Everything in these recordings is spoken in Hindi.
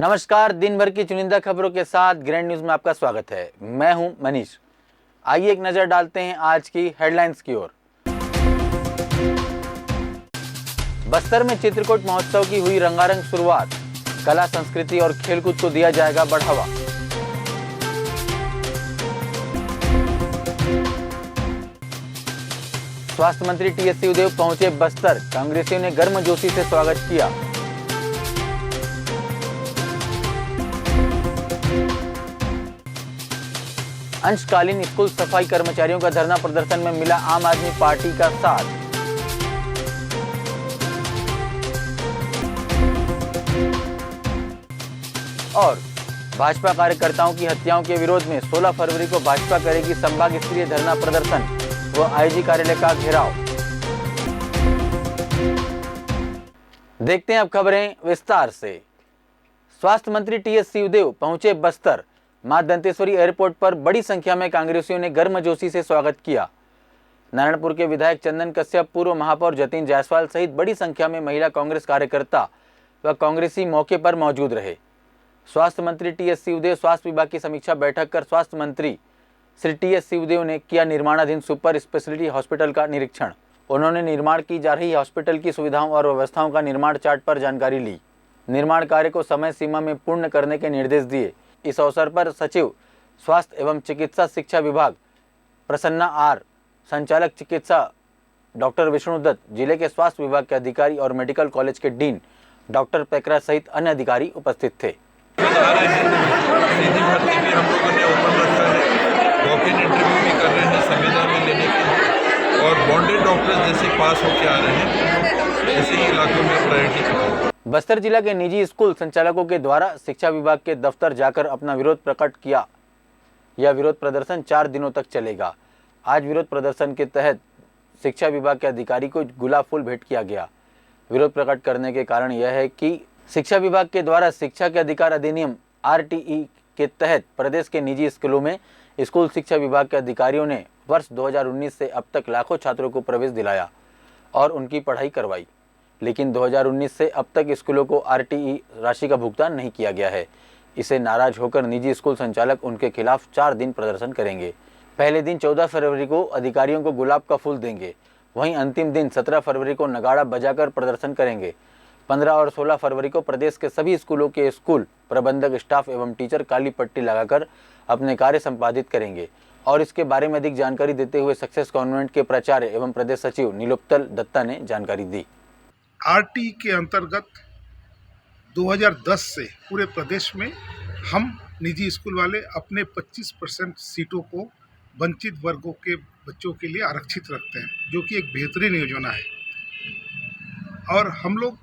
नमस्कार, दिन भर की चुनिंदा खबरों के साथ ग्रैंड न्यूज में आपका स्वागत है। मैं हूं मनीष। आइए एक नजर डालते हैं आज की हेडलाइंस की ओर। बस्तर में चित्रकूट महोत्सव की हुई रंगारंग शुरुआत। कला, संस्कृति और खेलकूद को दिया जाएगा बढ़ावा। स्वास्थ्य मंत्री टीएस सिंहदेव पहुंचे बस्तर। कांग्रेसियों ने गर्मजोशी से स्वागत किया। अंशकालीन स्कूल सफाई कर्मचारियों का धरना प्रदर्शन में मिला आम आदमी पार्टी का साथ। और भाजपा कार्यकर्ताओं की हत्याओं के विरोध में 16 फरवरी को भाजपा करेगी संभाग स्तरीय धरना प्रदर्शन व आईजी कार्यालय का घेराव। देखते हैं अब खबरें विस्तार से। स्वास्थ्य मंत्री टीएस सिंहदेव पहुंचे बस्तर। मां दंतेश्वरी एयरपोर्ट पर बड़ी संख्या में कांग्रेसियों ने गर्मजोशी से स्वागत किया। नारायणपुर के विधायक चंदन कश्यप, पूर्व महापौर जतिन जायसवाल सहित बड़ी संख्या में महिला कांग्रेस कार्यकर्ता व कांग्रेसी मौके पर मौजूद रहे। स्वास्थ्य मंत्री टीएस सिंहदेव स्वास्थ्य विभाग की समीक्षा बैठक कर स्वास्थ्य मंत्री श्री टीएस सिंहदेव ने किया निर्माणाधीन सुपर स्पेशलिटी हॉस्पिटल का निरीक्षण। उन्होंने निर्माण की जा रही हॉस्पिटल की सुविधाओं और व्यवस्थाओं का निर्माण चार्ट पर जानकारी ली। निर्माण कार्य को समय सीमा में पूर्ण करने के निर्देश दिए। इस अवसर पर सचिव स्वास्थ्य एवं चिकित्सा शिक्षा विभाग प्रसन्ना आर, संचालक चिकित्सा डॉक्टर विष्णु दत्त, जिले के स्वास्थ्य विभाग के अधिकारी और मेडिकल कॉलेज के डीन डॉक्टर पेकरा सहित अन्य अधिकारी उपस्थित थे। सीधी भर्ती भी हम लोगों ने ओपन रखा है, वॉक इन इंटरव्यू भी कर रहे हैं संविदा में लेने के लिए, और बॉन्डेड डॉक्टर्स जैसे पास होकर आ रहे हैं, ऐसे ही इलाकों में प्रायोरिटी है। बस्तर जिला के निजी स्कूल संचालकों के द्वारा शिक्षा विभाग के दफ्तर जाकर अपना विरोध प्रकट किया। यह विरोध प्रदर्शन 4 दिनों तक चलेगा। आज विरोध प्रदर्शन के तहत शिक्षा विभाग के अधिकारी को गुलाब फूल भेंट किया गया। विरोध प्रकट करने के कारण यह है कि शिक्षा विभाग के द्वारा शिक्षा के अधिकार अधिनियम RTE के तहत प्रदेश के निजी स्कूलों में स्कूल शिक्षा विभाग के अधिकारियों ने वर्ष 2019 से अब तक लाखों छात्रों को प्रवेश दिलाया और उनकी पढ़ाई करवाई, लेकिन 2019 से अब तक स्कूलों को RTE राशि का भुगतान नहीं किया गया है। इसे नाराज होकर निजी स्कूल संचालक उनके खिलाफ 4 दिन प्रदर्शन करेंगे। पहले दिन 14 फरवरी को अधिकारियों को गुलाब का फूल देंगे। वहीं अंतिम दिन 17 फरवरी को नगाड़ा बजाकर प्रदर्शन करेंगे। 15 और 16 फरवरी को प्रदेश के सभी स्कूलों के स्कूल प्रबंधक, स्टाफ एवं टीचर काली पट्टी लगाकर अपने कार्य संपादित करेंगे। और इसके बारे में अधिक जानकारी देते हुए सक्सेस कॉन्वेंट के प्राचार्य एवं प्रदेश सचिव नीलोत्पल दत्ता ने जानकारी दी। RTE के अंतर्गत 2010 से पूरे प्रदेश में हम निजी स्कूल वाले अपने 25% सीटों को वंचित वर्गों के बच्चों के लिए आरक्षित रखते हैं, जो कि एक बेहतरीन योजना है। और हम लोग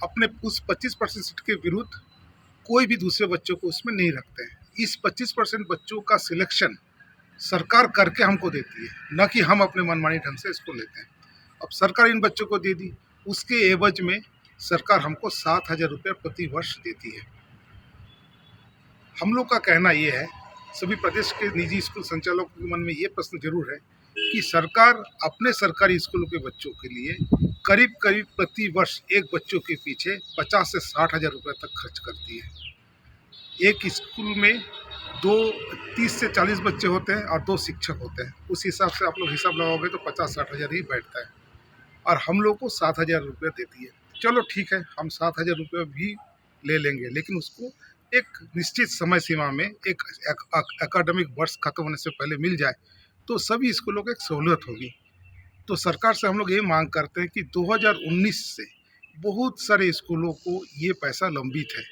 अपने उस 25% सीट के विरुद्ध कोई भी दूसरे बच्चों को उसमें नहीं रखते हैं। इस 25% बच्चों का सिलेक्शन सरकार करके हमको देती है, न कि हम अपने मनमानी ढंग से इसको लेते हैं। अब सरकार इन बच्चों को दे दी, उसके एवज में सरकार हमको 7,000 रुपये प्रति वर्ष देती है। हम लोग का कहना ये है, सभी प्रदेश के निजी स्कूल संचालकों के मन में ये प्रश्न जरूर है कि सरकार अपने सरकारी स्कूलों के बच्चों के लिए करीब करीब प्रति वर्ष एक बच्चों के पीछे 50 से 60,000 रुपये तक खर्च करती है। एक स्कूल में 30 से 40 बच्चे होते हैं और 2 शिक्षक होते हैं। उस हिसाब से आप लोग हिसाब लगाओगे तो 50-60,000 ही बैठता है, और हम लोग को 7,000 रुपये देती है। चलो ठीक है, हम 7,000 रुपये भी ले लेंगे, लेकिन उसको एक निश्चित समय सीमा में एक एकेडमिक वर्ष खत्म होने से पहले मिल जाए तो सभी स्कूलों को एक सहूलियत होगी। तो सरकार से हम लोग ये मांग करते हैं कि 2019 से बहुत सारे स्कूलों को ये पैसा लंबित है।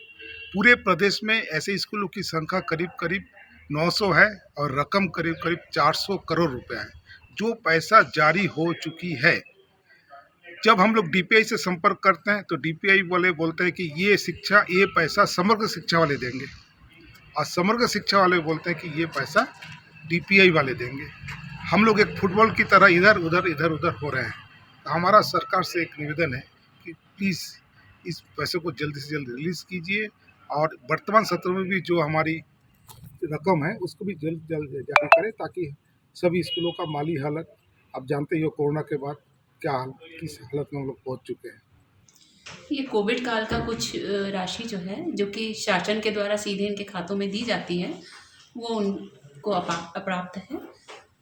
पूरे प्रदेश में ऐसे स्कूलों की संख्या करीब करीब 900 है और रकम करीब करीब 400 करोड़ रुपए है, जो पैसा जारी हो चुकी है। जब हम लोग DPI से संपर्क करते हैं तो DPI वाले बोलते हैं कि ये पैसा समग्र शिक्षा वाले देंगे, और समग्र शिक्षा वाले बोलते हैं कि ये पैसा DPI वाले देंगे। हम लोग एक फुटबॉल की तरह इधर उधर हो रहे हैं। तो हमारा सरकार से एक निवेदन है कि प्लीज़ इस पैसे को जल्दी से जल्द रिलीज़ कीजिए, और वर्तमान सत्र में भी जो हमारी रकम है उसको भी जल्द जारी करें, ताकि सभी स्कूलों का माली हालत, आप जानते ही हो कोरोना के बाद क्या किस हालत में हम लोग पहुँच चुके हैं। ये कोविड काल का कुछ राशि जो है, जो कि शासन के द्वारा सीधे इनके खातों में दी जाती है, वो उनको अप्राप्त है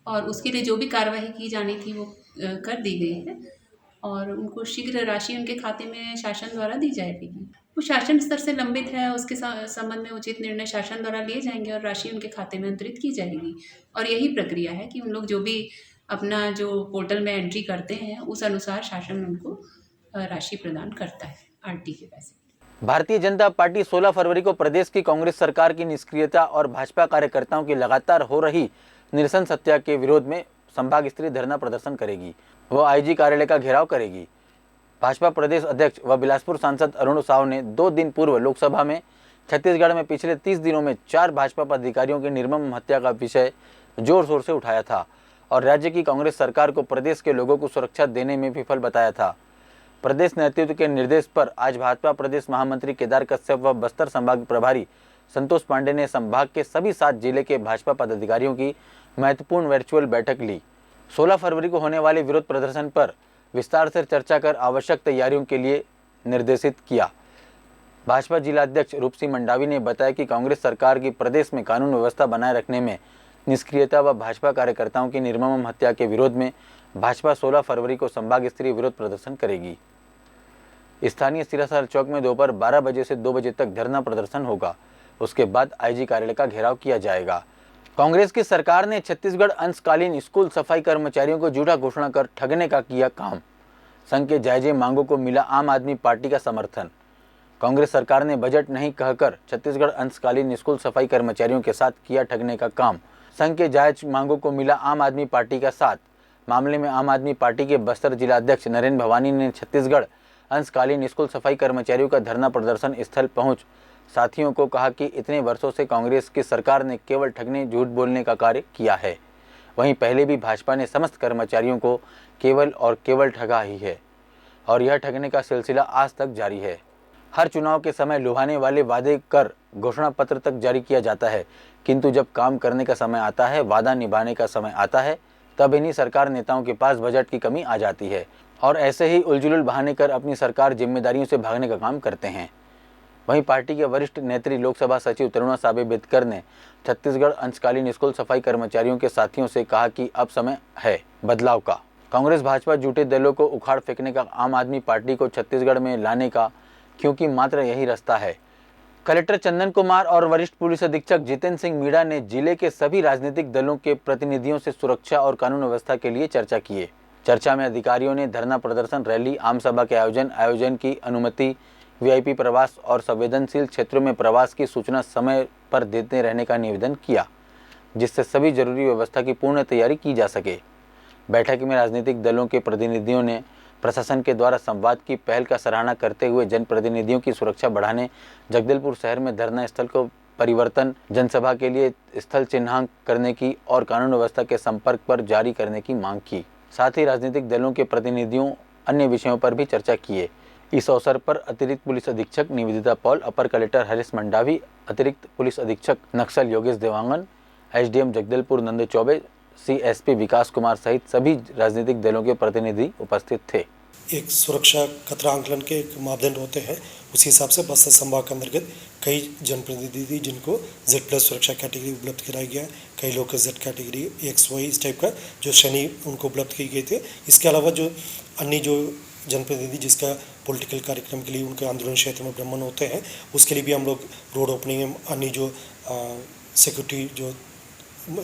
और उसके लिए जो भी कार्रवाई की जानी थी वो कर दी गई है और उनको शीघ्र राशि उनके खाते में शासन द्वारा दी जाएगी। वो शासन स्तर से लंबित है, उसके संबंध में उचित निर्णय शासन द्वारा लिए जाएंगे और राशि उनके खाते में अंतरित की जाएगी। और यही प्रक्रिया है कि उन लोग जो भी अपना जो पोर्टल में एंट्री करते हैं, उस अनुसार शासन उनको राशि प्रदान करता है, आरटी के पैसे। भारतीय जनता पार्टी 16 फरवरी को प्रदेश की कांग्रेस सरकार की निष्क्रियता और भाजपा कार्यकर्ताओं की लगातार हो रही निरसन सत्या के विरोध में संभाग स्तरीय धरना प्रदर्शन करेगी। वो आईजी कार्यालय का घेराव करेगी। भाजपा प्रदेश अध्यक्ष व बिलासपुर सांसद अरुण साव ने 2 दिन पूर्व लोकसभा में छत्तीसगढ़ में पिछले 30 दिनों में 4 भाजपा पदाधिकारियों की निर्मम हत्या का विषय जोर शोर से उठाया था और राज्य की कांग्रेस सरकार को प्रदेश के लोगों को सुरक्षा देने में विफल बताया था। प्रदेश नेतृत्व के निर्देश पर आज भाजपा प्रदेश महामंत्री केदार कश्यप व बस्तर संभाग प्रभारी संतोष पांडे ने संभाग के सभी 7 जिले के भाजपा पदाधिकारियों की महत्वपूर्ण वर्चुअल बैठक ली। 16 फरवरी को होने वाले विरोध प्रदर्शन पर विस्तार से चर्चा कर आवश्यक तैयारियों के लिए निर्देशित किया। भाजपा जिलाध्यक्ष रूप सिंह मंडावी ने बताया कि कांग्रेस सरकार की प्रदेश में कानून व्यवस्था बनाए रखने में निष्क्रियता व भाजपा कार्यकर्ताओं की निर्मम हत्या के विरोध में भाजपा 16 फरवरी को संभाग स्तरीय विरोध प्रदर्शन करेगी। स्थानीय सिरासर चौक में दोपहर 12 बजे से 2 बजे तक धरना प्रदर्शन होगा। उसके बाद आईजी कार्यालय का घेराव किया जाएगा। कांग्रेस की सरकार ने छत्तीसगढ़ अंशकालीन स्कूल सफाई कर्मचारियों को झूठा घोषणा कर ठगने का किया काम। संघ के जायजे मांगों को मिला आम आदमी पार्टी का समर्थन। कांग्रेस सरकार ने बजट नहीं कहकर छत्तीसगढ़ अंशकालीन स्कूल सफाई कर्मचारियों के साथ किया ठगने का काम। संघ के जायज मांगों को मिला आम आदमी पार्टी का साथ। मामले में आम आदमी पार्टी के बस्तर जिलाध्यक्ष नरेंद्र भवानी ने छत्तीसगढ़ अंशकालीन स्कूल सफाई कर्मचारियों का धरना प्रदर्शन स्थल पहुंच साथियों को कहा कि इतने वर्षों से कांग्रेस की सरकार ने केवल ठगने झूठ बोलने का कार्य किया है। वहीं पहले भी भाजपा ने समस्त कर्मचारियों को केवल और केवल ठगा ही है और यह ठगने का सिलसिला आज तक जारी है। हर चुनाव के समय लुभाने वाले वादे कर घोषणा पत्र तक जारी किया जाता है, किंतु जब काम करने का समय आता है, वादा निभाने का समय आता है, तब इन्हीं सरकार नेताओं के पास बजट की कमी आ जाती है और ऐसे ही उलझुल बहाने कर अपनी सरकार जिम्मेदारियों से भागने का काम करते हैं। वहीं पार्टी के वरिष्ठ नेत्री लोकसभा सचिव तरुणा साबे बिदकर ने छत्तीसगढ़ अंशकालीन स्कूल सफाई कर्मचारियों के साथियों से कहा कि अब समय है बदलाव का। कांग्रेस भाजपा झूठे दलों को उखाड़ फेंकने का, आम आदमी पार्टी को छत्तीसगढ़ में लाने का, क्योंकि मात्र यही रास्ता है। कलेक्टर चंदन कुमार और वरिष्ठ पुलिस अधीक्षक जितेंद्र सिंह मीणा ने जिले के सभी राजनीतिक दलों के प्रतिनिधियों से सुरक्षा और कानून व्यवस्था के लिए चर्चा की। चर्चा में अधिकारियों ने धरना प्रदर्शन, रैली, आम सभा के आयोजन की अनुमति, वीआईपी प्रवास और संवेदनशील क्षेत्रों में प्रवास की सूचना समय पर देते रहने का निवेदन किया, जिससे सभी जरूरी व्यवस्था की पूर्ण तैयारी की जा सके। बैठक में राजनीतिक दलों के प्रतिनिधियों ने प्रशासन के द्वारा संवाद की पहल का सराहना करते हुए जनप्रतिनिधियों की सुरक्षा बढ़ाने, जगदलपुर शहर में धरना स्थल को परिवर्तन, जनसभा के लिए स्थल चिन्हांकन करने की और कानून व्यवस्था के संपर्क पर जारी करने की मांग की। साथ ही राजनीतिक दलों के प्रतिनिधियों अन्य विषयों पर भी चर्चा किए। इस अवसर पर अतिरिक्त पुलिस अधीक्षक निवेदिता पॉल, अपर कलेक्टर हरीश मंडावी, अतिरिक्त पुलिस अधीक्षक नक्सल योगेश देवांगन, एसडीएम जगदलपुर नंद चौबे, सीएसपी विकास कुमार सहित सभी राजनीतिक दलों के प्रतिनिधि उपस्थित थे। एक सुरक्षा खतरा आंकलन के एक मापदंड होते हैं, उसी हिसाब से बस्तर संभाग के अंतर्गत कई जनप्रतिनिधि जिनको Z+ सुरक्षा कैटेगरी उपलब्ध कराई गया है, कई लोग को Z कैटेगरी XY इस टाइप का जो श्रेणी उनको उपलब्ध की गए थे। इसके अलावा जो अन्य जो जनप्रतिनिधि जिसका पॉलिटिकल कार्यक्रम के लिए उनके आंदोलन क्षेत्र में भ्रमण होते हैं, उसके लिए भी हम लोग रोड ओपनिंग, अन्य जो सिक्योरिटी जो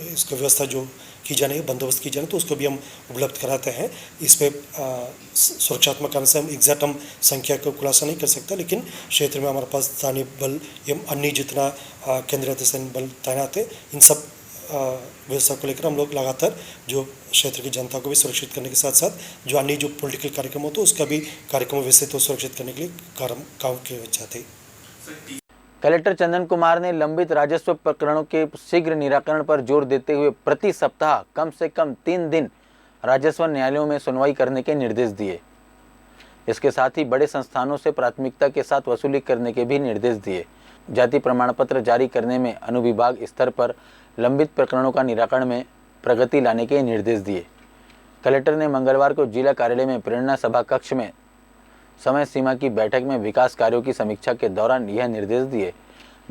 इसका व्यवस्था जो की जाने है, बंदोबस्त की जाने, तो उसको भी हम उपलब्ध कराते हैं। इस पर सुरक्षात्मक कारण से हम एग्जैक्ट हम संख्या का खुलासा नहीं कर सकता, लेकिन क्षेत्र में हमारे पास स्थानीय बल एवं अन्य जितना केंद्रीय सैन्य बल तैनात है, इन सब व्यवस्था को लेकर हम लोग लगातार जो क्षेत्र की जनता को भी सुरक्षित करने के साथ साथ जो अन्य जो पॉलिटिकल कार्यक्रम होते हैं उसका भी कार्यक्रम व्यवस्थित और सुरक्षित करने के लिए काम किए जाते हैं। कलेक्टर चंदन कुमार ने लंबित राजस्व प्रकरणों के शीघ्र निराकरण पर जोर देते हुए प्रति सप्ताह कम से कम 3 दिन राजस्व न्यायालयों में सुनवाई करने के निर्देश दिए। इसके साथ ही बड़े संस्थानों से प्राथमिकता के साथ वसूली करने के भी निर्देश दिए। जाति प्रमाण पत्र जारी करने में अनुविभाग स्तर पर लंबित प्रकरणों का निराकरण में प्रगति लाने के निर्देश दिए। कलेक्टर ने मंगलवार को जिला कार्यालय में प्रेरणा सभा कक्ष में समय सीमा की बैठक में विकास कार्यों की समीक्षा के दौरान यह निर्देश दिए।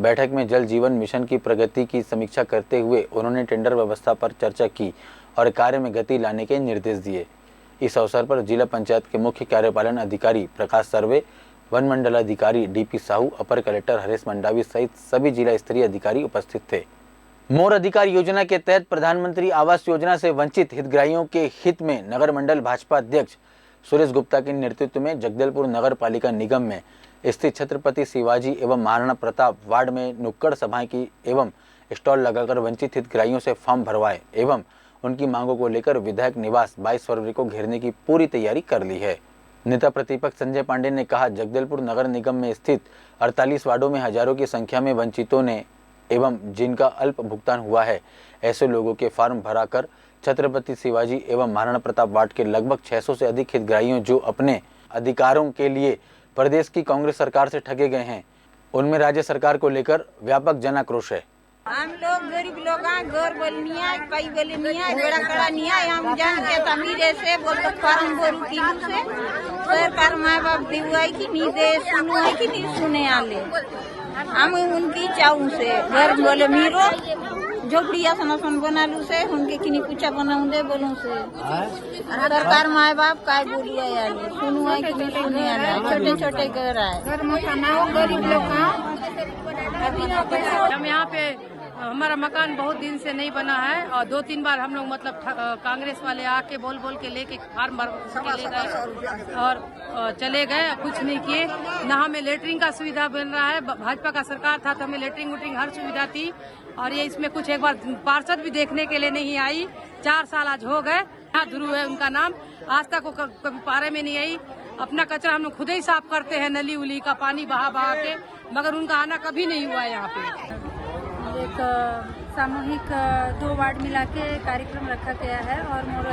बैठक में जल जीवन मिशन की प्रगति की समीक्षा करते हुए उन्होंने टेंडर व्यवस्था पर चर्चा की और कार्य में गति लाने के निर्देश दिए। इस अवसर पर जिला पंचायत के मुख्य कार्यपालन अधिकारी प्रकाश सर्वे, वन मंडलाधिकारी डीपी साहू, अपर कलेक्टर हरीश मंडावी सहित सभी जिला स्तरीय अधिकारी उपस्थित थे। मोर अधिकार योजना के तहत प्रधानमंत्री आवास योजना से वंचित हितग्राहियों के हित में नगर मंडल भाजपा अध्यक्ष सुरेश गुप्ता के नेतृत्व में जगदलपुर नगर पालिका निगम में स्थित छत्रपति शिवाजी एवं महाराणा प्रताप वार्ड में नुक्कड़ सभाएं की एवं स्टॉल लगाकर वंचित हितग्राहियों से फॉर्म भरवाए एवं उनकी मांगों को लेकर विधायक निवास 22 फरवरी को घेरने की पूरी तैयारी कर ली है। नेता प्रतिपक्ष संजय पांडे ने कहा, जगदलपुर नगर निगम में स्थित 48 वार्डों में हजारों की संख्या में वंचितों ने एवं जिनका अल्प भुगतान हुआ है ऐसे लोगों के फॉर्म भराकर छत्रपति शिवाजी एवं महाराणा प्रताप वार्ड के लगभग 600 से अधिक हितग्राहियों जो अपने अधिकारों के लिए प्रदेश की कांग्रेस सरकार से ठगे गए हैं, उनमें राज्य सरकार को लेकर व्यापक जन आक्रोश है। हम लोग गरीब लोग घर बोलनिया कई बोलनिया बड़ा कड़ा निया हम जान के तमीरे से बोल फार्म बोलू किलू से सरकार माँ बाप दिवाई की नहीं दे सुनो है कि नहीं सुने आले हम उनकी चाहूँ से घर बोले मीरो झोपड़िया सनासन बना लू से उनके किन्हीं पूछा बनाऊं दे बोलूं से सरकार माँ बाप काय बोलिया आले सुनो है कि नहीं सुने आले छोटे छोटे घर आए घर मोटा ना हो गरीब लोग हम यहाँ पे हमारा मकान बहुत दिन से नहीं बना है और 2-3 बार हम लोग मतलब कांग्रेस वाले आके बोल के लेके फार्म भर के ले गए और चले गए, कुछ नहीं किए। न हमें लेटरिन का सुविधा बन रहा है, भाजपा का सरकार था तो हमें लेटरिन वोटरिंग हर सुविधा थी और ये इसमें कुछ एक बार पार्षद भी देखने के लिए नहीं आई। 4 साल आज हो गए। ध्रुव है उनका नाम, आज तक वो कभी पारे में नहीं आई। अपना कचरा हम लोग खुद ही साफ करते हैं, नली उली का पानी बहा के, मगर उनका आना कभी नहीं हुआ यहाँ पे। एक सामूहिक 2 वार्ड मिला के कार्यक्रम रखा गया है और मोर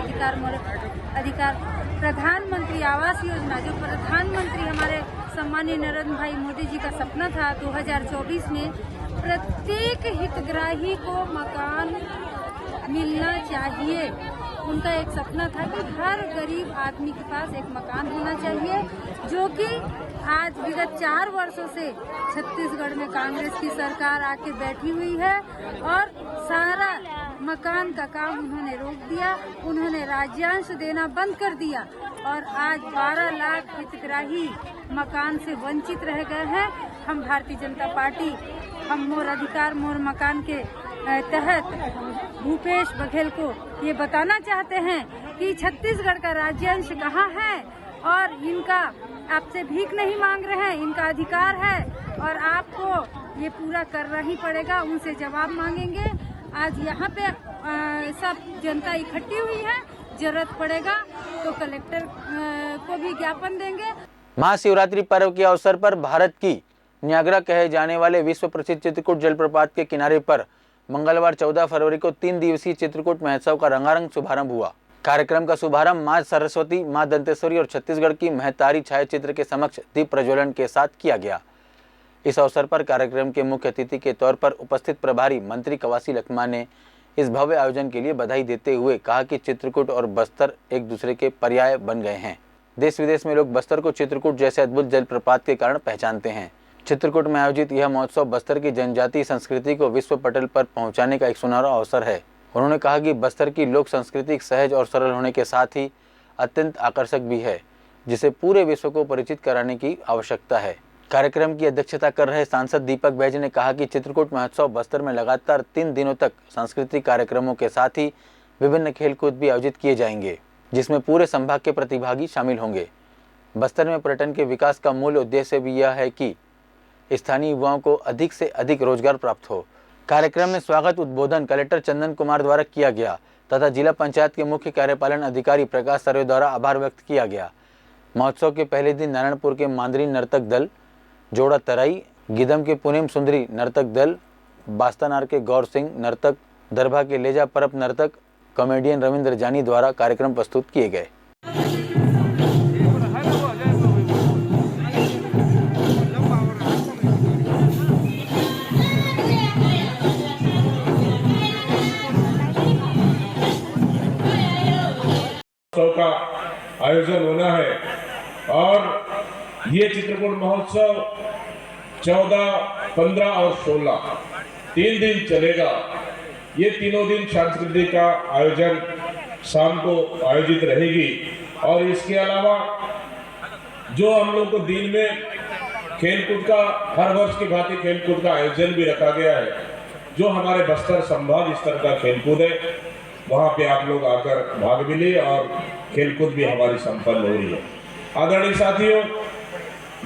अधिकार प्रधानमंत्री आवास योजना जो प्रधानमंत्री हमारे सम्मानीय नरेंद्र भाई मोदी जी का सपना था 2024 में प्रत्येक हितग्राही को मकान मिलना चाहिए। उनका एक सपना था कि हर गरीब आदमी के पास एक मकान होना चाहिए, जो कि आज विगत 4 वर्षों से छत्तीसगढ़ में कांग्रेस की सरकार आके बैठी हुई है और सारा मकान का काम उन्होंने रोक दिया। उन्होंने राज्यांश देना बंद कर दिया और आज 12 लाख हितग्राही मकान से वंचित रह गए हैं। हम भारतीय जनता पार्टी हम मोर अधिकार मोर मकान के तहत भूपेश बघेल को ये बताना चाहते हैं कि छत्तीसगढ़ का राज्यांश कहाँ है और इनका आपसे भीख नहीं मांग रहे हैं, इनका अधिकार है और आपको ये पूरा करना ही पड़ेगा। उनसे जवाब मांगेंगे। आज यहाँ पे सब जनता इकट्ठी हुई है, जरूरत पड़ेगा तो कलेक्टर को भी ज्ञापन देंगे। महाशिवरात्रि पर्व के अवसर पर भारत की न्यागरा कहे जाने वाले विश्व प्रसिद्ध चित्रकूट जलप्रपात के किनारे पर मंगलवार 14 फरवरी को 3 दिवसीय चित्रकूट महोत्सव का रंगारंग शुभारंभ हुआ। कार्यक्रम का शुभारंभ मां सरस्वती, मां दंतेश्वरी और छत्तीसगढ़ की महतारी छायाचित्र के समक्ष दीप प्रज्वलन के साथ किया गया। इस अवसर पर कार्यक्रम के मुख्य अतिथि के तौर पर उपस्थित प्रभारी मंत्री कवासी लखमा ने इस भव्य आयोजन के लिए बधाई देते हुए कहा कि चित्रकूट और बस्तर एक दूसरे के पर्याय बन गए हैं। देश विदेश में लोग बस्तर को चित्रकूट जैसे अद्भुत जलप्रपात के कारण पहचानते हैं। चित्रकूट में आयोजित यह महोत्सव बस्तर की जनजातीय संस्कृति को विश्व पटल पर पहुंचाने का एक सुनहरा अवसर है। उन्होंने कहा कि बस्तर की लोक संस्कृति सहज और सरल होने के साथ ही अत्यंत आकर्षक भी है, जिसे पूरे विश्व को परिचित कराने की आवश्यकता है। कार्यक्रम की अध्यक्षता कर रहे सांसद दीपक बैज ने कहा कि चित्रकूट महोत्सव बस्तर में लगातार 3 दिनों तक सांस्कृतिक कार्यक्रमों के साथ ही विभिन्न खेलकूद भी आयोजित किए जाएंगे, जिसमें पूरे संभाग के प्रतिभागी शामिल होंगे। बस्तर में पर्यटन के विकास का मूल उद्देश्य भी यह है कि स्थानीय युवाओं को अधिक से अधिक रोजगार प्राप्त हो। कार्यक्रम में स्वागत उद्बोधन कलेक्टर चंदन कुमार द्वारा किया गया तथा जिला पंचायत के मुख्य कार्यपालन अधिकारी प्रकाश सर्वे द्वारा आभार व्यक्त किया गया। महोत्सव के पहले दिन नारायणपुर के मांदरी नर्तक दल, जोड़ा तराई, गिदम के पुनेम सुंदरी नर्तक दल, बास्तानार के गौर सिंह नर्तक, दरभा के लेजा परप नर्तक, कॉमेडियन रविंद्र जानी द्वारा कार्यक्रम प्रस्तुत किए गए। का आयोजन होना है और ये चित्रकूट महोत्सव 14, 15 और 16 3 दिन चलेगा। ये तीनों दिन सांस्कृतिक का आयोजन शाम को आयोजित रहेगी और इसके अलावा जो हम लोग को दिन में खेलकूद का हर वर्ष की भांति खेलकूद का आयोजन भी रखा गया है। जो हमारे बस्तर संभाग स्तर का खेलकूद है वहाँ पे आप लोग आकर भाग भी ले और खेलकूद भी हमारी संपन्न हो रही है। आदरणीय साथियों,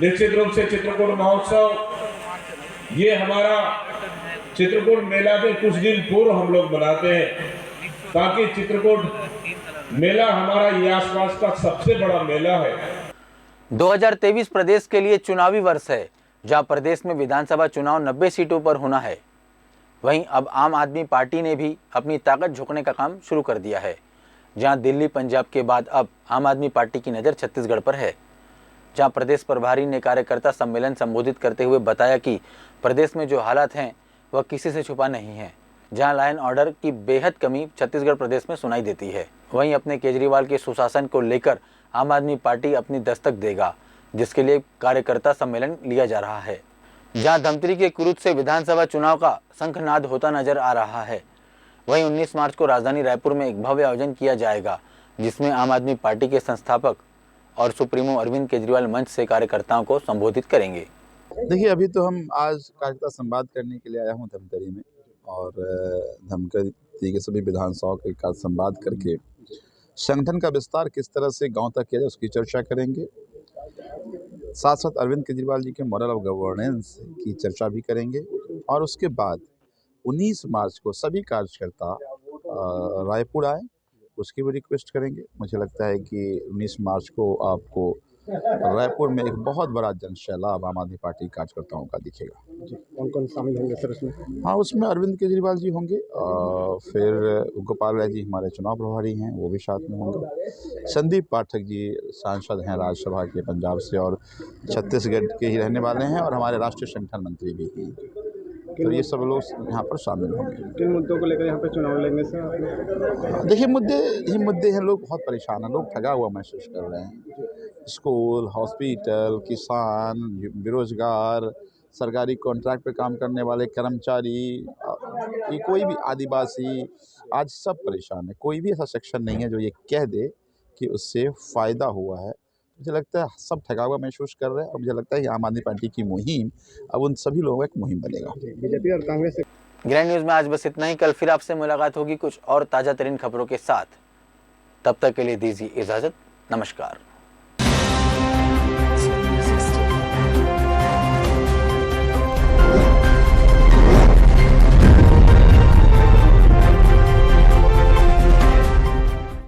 निश्चित रूप से चित्रकूट महोत्सव ये हमारा चित्रकूट मेला के कुछ दिन पूर्व हम लोग मनाते हैं ताकि चित्रकूट मेला हमारा ये आसपास का सबसे बड़ा मेला है। 2023 प्रदेश के लिए चुनावी वर्ष है, जहां प्रदेश में विधानसभा चुनाव 90 सीटों पर होना है। वहीं अब आम आदमी पार्टी ने भी अपनी ताकत झोंकने का काम शुरू कर दिया है। जहां दिल्ली पंजाब के बाद अब आम आदमी पार्टी की नज़र छत्तीसगढ़ पर है, जहां प्रदेश प्रभारी ने कार्यकर्ता सम्मेलन संबोधित करते हुए बताया कि प्रदेश में जो हालात हैं वह किसी से छुपा नहीं है। जहां लॉ एंड ऑर्डर की बेहद कमी छत्तीसगढ़ प्रदेश में सुनाई देती है, वहीं अपने केजरीवाल के सुशासन को लेकर आम आदमी पार्टी अपनी दस्तक देगा, जिसके लिए कार्यकर्ता सम्मेलन लिया जा रहा है। जहां धमतरी के कुरुद से विधानसभा चुनाव का शंखनाद होता नजर आ रहा है, वहीं 19 मार्च को राजधानी रायपुर में एक भव्य आयोजन किया जाएगा, जिसमें आम आदमी पार्टी के संस्थापक और सुप्रीमो अरविंद केजरीवाल मंच से कार्यकर्ताओं को संबोधित करेंगे। देखिए, अभी तो हम आज कार्यकर्ता संवाद करने के लिए आया हूँ धमतरी में, और धमतरी के सभी विधानसभाओं के साथ संवाद करके संगठन का विस्तार किस तरह से गांव तक किया जाए उसकी चर्चा करेंगे। साथ साथ अरविंद केजरीवाल जी के मॉडल ऑफ गवर्नेंस की चर्चा भी करेंगे, और उसके बाद 19 मार्च को सभी कार्यकर्ता रायपुर आए उसकी भी रिक्वेस्ट करेंगे। मुझे लगता है कि 19 मार्च को आपको रायपुर में एक बहुत बड़ा जनसैलाब आम आदमी पार्टी कार्यकर्ताओं का दिखेगा। कौन कौन शामिल होंगे सर इसमें? हाँ, उसमें अरविंद केजरीवाल जी होंगे, फिर गोपाल राय जी हमारे चुनाव प्रभारी हैं, वो भी साथ में होंगे। संदीप पाठक जी सांसद हैं राज्यसभा के पंजाब से और छत्तीसगढ़ के ही रहने वाले हैं, और हमारे राष्ट्रीय संगठन मंत्री भी हैं। तो ये सब लोग यहाँ पर शामिल होंगे। किन मुद्दों को लेकर यहाँ पे चुनाव लड़ने से? देखिए, मुद्दे हैं, लोग बहुत परेशान हैं, लोग ठगा हुआ महसूस कर रहे हैं। स्कूल, हॉस्पिटल, किसान, बेरोजगार, सरकारी कॉन्ट्रैक्ट पे काम करने वाले कर्मचारी, कोई भी आदिवासी, आज सब परेशान है। कोई भी ऐसा सेक्शन नहीं है जो ये कह दे कि उससे फ़ायदा हुआ है। मुझे लगता है सब ठगा हुआ महसूस कर रहे हैं, और मुझे लगता है कि आम आदमी पार्टी की मुहिम अब उन सभी लोगों का एक मुहिम बनेगा। बीजेपी और कांग्रेस से ग्रैंड न्यूज़ में आज बस इतना ही। कल फिर आपसे मुलाकात होगी कुछ और ताज़ा तरीन खबरों के साथ। तब तक के लिए दीजिए इजाज़त। नमस्कार।